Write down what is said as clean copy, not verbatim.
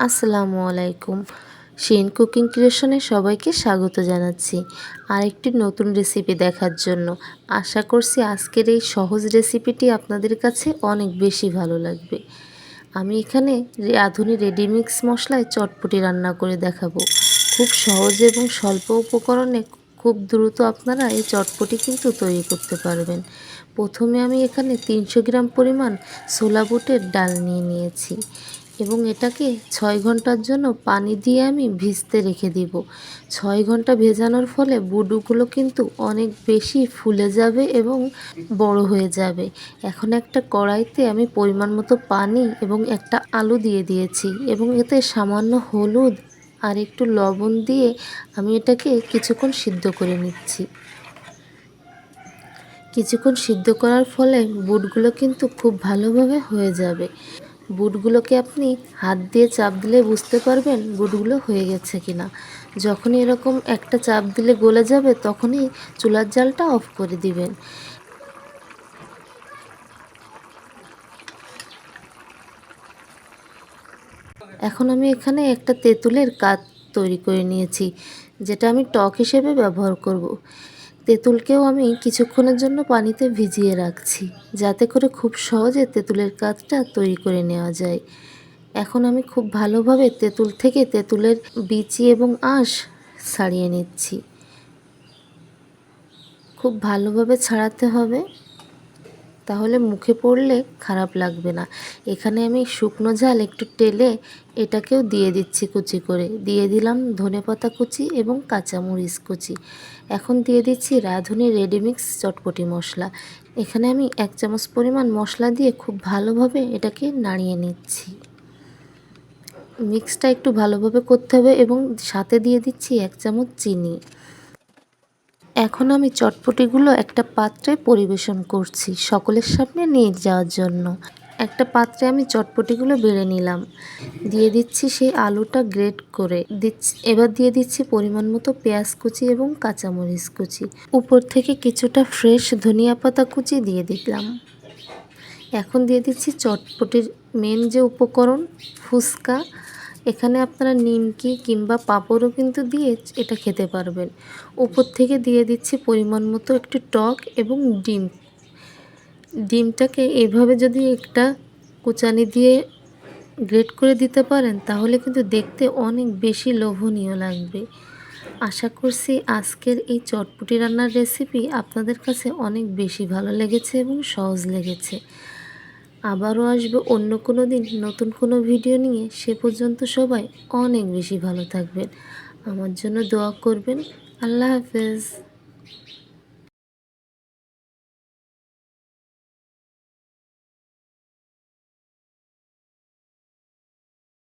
আসসালামু আলাইকুম। শিন কুকিং ক্রিয়েশনে সবাইকে স্বাগত জানাচ্ছি আরেকটি নতুন রেসিপি দেখার জন্য। আশা করছি আজকের এই সহজ রেসিপিটি আপনাদের কাছে অনেক বেশি ভালো লাগবে। আমি এখানে রাঁধুনি রেডিমিক্স মশলায় চটপটি রান্না করে দেখাবো। খুব সহজ এবং স্বল্প উপকরণে খুব দ্রুত আপনারা এই চটপটি কিন্তু তৈরি করতে পারবেন। প্রথমে আমি এখানে 300 গ্রাম পরিমাণ ছোলা বুটের ডাল নিয়েছি এবং এটাকে 6 ঘন্টার জন্য পানি দিয়ে আমি ভিজতে রেখে দিব। 6 ঘন্টা ভেজানোর ফলে বুটগুলো কিন্তু অনেক বেশি ফুলে যাবে এবং বড় হয়ে যাবে। এখন একটা কড়াইতে আমি পরিমাণ মতো পানি এবং একটা আলু দিয়ে দিয়েছি এবং এতে সামান্য হলুদ আর একটু লবণ দিয়ে আমি এটাকে কিছুক্ষণ সিদ্ধ করে নিচ্ছি। কিছুক্ষণ সিদ্ধ করার ফলে বুটগুলো কিন্তু খুব ভালোভাবে হয়ে যাবে। বুটগুলোকে আপনি হাত দিয়ে চাপ দিলে বুঝতে পারবেন বুটগুলো হয়ে গেছে কিনা। যখনই এরকম একটা চাপ দিলে গলে যাবে তখনই চুলার জালটা অফ করে দিবেন। এখন আমি এখানে একটা তেঁতুলের কাত তৈরি করে নিয়েছি, যেটা আমি টক হিসেবে ব্যবহার করব। তেঁতুলকেও আমি কিছুক্ষণের জন্য পানিতে ভিজিয়ে রাখছি, যাতে করে খুব সহজে তেঁতুলের কাতটা তৈরি করে নেওয়া যায়। এখন আমি খুব ভালোভাবে তেঁতুল থেকে তেঁতুলের বিচি এবং আঁশ ছাড়িয়ে নিচ্ছি। খুব ভালোভাবে ছাড়াতে হবে, তাহলে মুখে পড়লে খারাপ লাগবে না। এখানে আমি শুকনো ঝাল একটু টেলে এটাকেও দিয়ে দিচ্ছি, কুচি করে দিয়ে দিলাম ধনেপাতা কুচি এবং কাঁচামরিচ কুচি। এখন দিয়ে দিচ্ছি রাঁধুনি রেডিমিক্স চটপটি মশলা। এখানে আমি 1 চামচ পরিমাণ মশলা দিয়ে খুব ভালোভাবে এটাকে নাড়িয়ে নিচ্ছি। মিক্সটা একটু ভালোভাবে করতে হবে এবং সাথে দিয়ে দিচ্ছি 1 চামচ চিনি। এখন আমি চটপটিগুলো একটা পাত্রে পরিবেশন করছি সকলের সামনে নিয়ে যাওয়ার জন্য। একটা পাত্রে আমি চটপটিগুলো বেড়ে নিলাম, দিয়ে দিচ্ছি সেই আলুটা গ্রেট করে দিচ্ছি। এবার দিয়ে দিচ্ছি পরিমাণ মতো পেঁয়াজ কুচি এবং কাঁচামরিচ কুচি। উপর থেকে কিছুটা ফ্রেশ ধনিয়া পাতা কুচি দিয়ে দিলাম। এখন দিয়ে দিচ্ছি চটপটির মেন যে উপকরণ, ফুচকা। এখানে আপনারা নিমকি কিংবা পাঁপড়ও কিন্তু দিয়ে এটা খেতে পারবেন। উপর থেকে দিয়ে দিচ্ছি পরিমাণ মতো একটু টক এবং ডিম। ডিমটাকে এভাবে যদি একটা কুচানি দিয়ে গ্রেট করে দিতে পারেন তাহলে কিন্তু দেখতে অনেক বেশি লোভনীয় লাগবে। আশা করছি আজকের এই চটপটি রান্নার রেসিপি আপনাদের কাছে অনেক বেশি ভালো লেগেছে এবং সহজ লেগেছে। আবারও আসবো অন্য কোনো দিন নতুন কোনো ভিডিও নিয়ে। সে পর্যন্ত সবাই অনেক বেশি ভালো থাকবেন, আমার জন্য দোয়া করবেন। আল্লাহ হাফেজ।